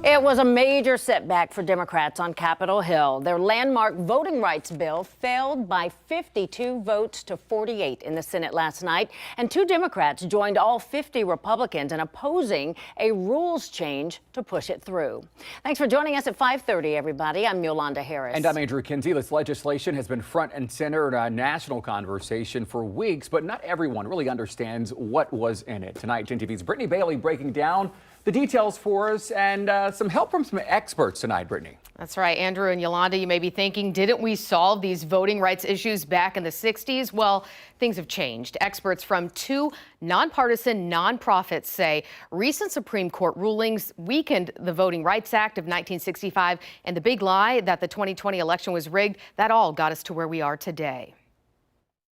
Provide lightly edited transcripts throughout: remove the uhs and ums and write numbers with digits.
It was a major setback for Democrats on Capitol Hill. Their landmark voting rights bill failed by 52 votes to 48 in the Senate last night, and 2 Democrats joined all 50 Republicans in opposing a rules change to push it through. Thanks for joining us at 5:30, everybody. I'm Yolanda Harris. And I'm Andrew Kinsey. This legislation has been front and center in a national conversation for weeks, but not everyone really understands what was in it. Tonight, 10 TV's Brittany Bailey breaking down the details for us, and some help from some experts tonight, Brittany. That's right, Andrew and Yolanda, you may be thinking, didn't we solve these voting rights issues back in the 60s? Well, things have changed. Experts from 2 nonpartisan nonprofits say recent Supreme Court rulings weakened the Voting Rights Act of 1965, and the big lie that the 2020 election was rigged, that all got us to where we are today.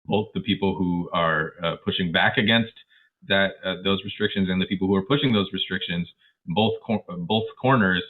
Both the people who are pushing back against those restrictions and the people who are pushing those restrictions, both corners,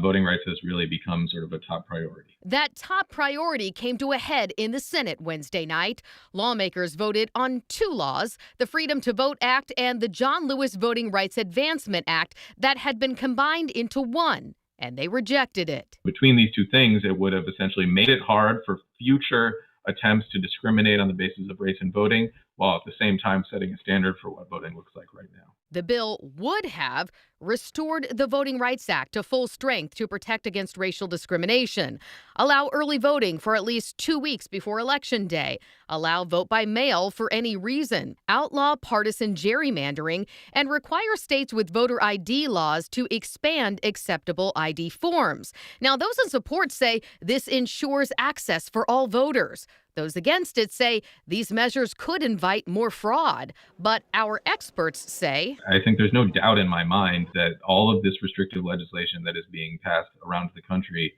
voting rights has really become sort of a top priority. That top priority came to a head in the Senate Wednesday night. Lawmakers voted on 2 laws, the Freedom to Vote Act and the John Lewis Voting Rights Advancement Act, that had been combined into one, and they rejected it. Between these 2 things, it would have essentially made it hard for future attempts to discriminate on the basis of race in voting, while at the same time setting a standard for what voting looks like right now. The bill would have restored the Voting Rights Act to full strength to protect against racial discrimination, allow early voting for at least 2 weeks before Election Day, allow vote by mail for any reason, outlaw partisan gerrymandering, and require states with voter ID laws to expand acceptable ID forms. Now, those in support say this ensures access for all voters. Those against it say these measures could invite more fraud. But our experts say, I think there's no doubt in my mind that all of this restrictive legislation that is being passed around the country,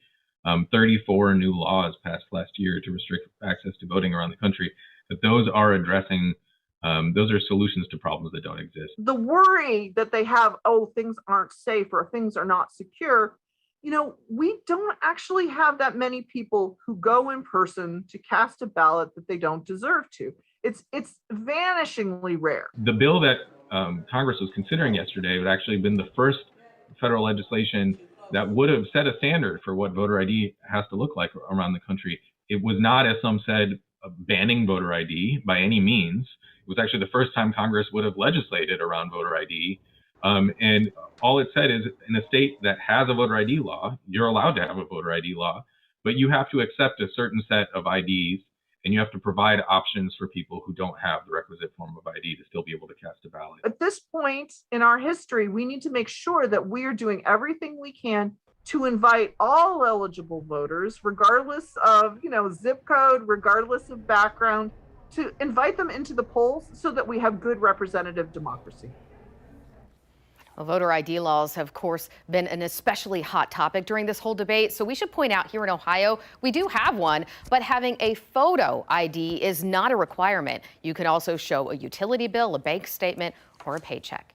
34 new laws passed last year to restrict access to voting around the country, that those are addressing, those are solutions to problems that don't exist. The worry that they have, oh, things aren't safe or things are not secure. You know, we don't actually have that many people who go in person to cast a ballot that they don't deserve to. It's vanishingly rare. The bill that Congress was considering yesterday would actually have been the first federal legislation that would have set a standard for what voter ID has to look like around the country. It was not, as some said, banning voter ID by any means. It was actually the first time Congress would have legislated around voter ID. And all it said is, in a state that has a voter ID law, you're allowed to have a voter ID law, but you have to accept a certain set of IDs, and you have to provide options for people who don't have the requisite form of ID to still be able to cast a ballot. At this point in our history, we need to make sure that we are doing everything we can to invite all eligible voters, regardless of, zip code, regardless of background, to invite them into the polls so that we have good representative democracy. Well, voter ID laws have, of course, been an especially hot topic during this whole debate. So we should point out here in Ohio, we do have one, but having a photo ID is not a requirement. You can also show a utility bill, a bank statement, or a paycheck.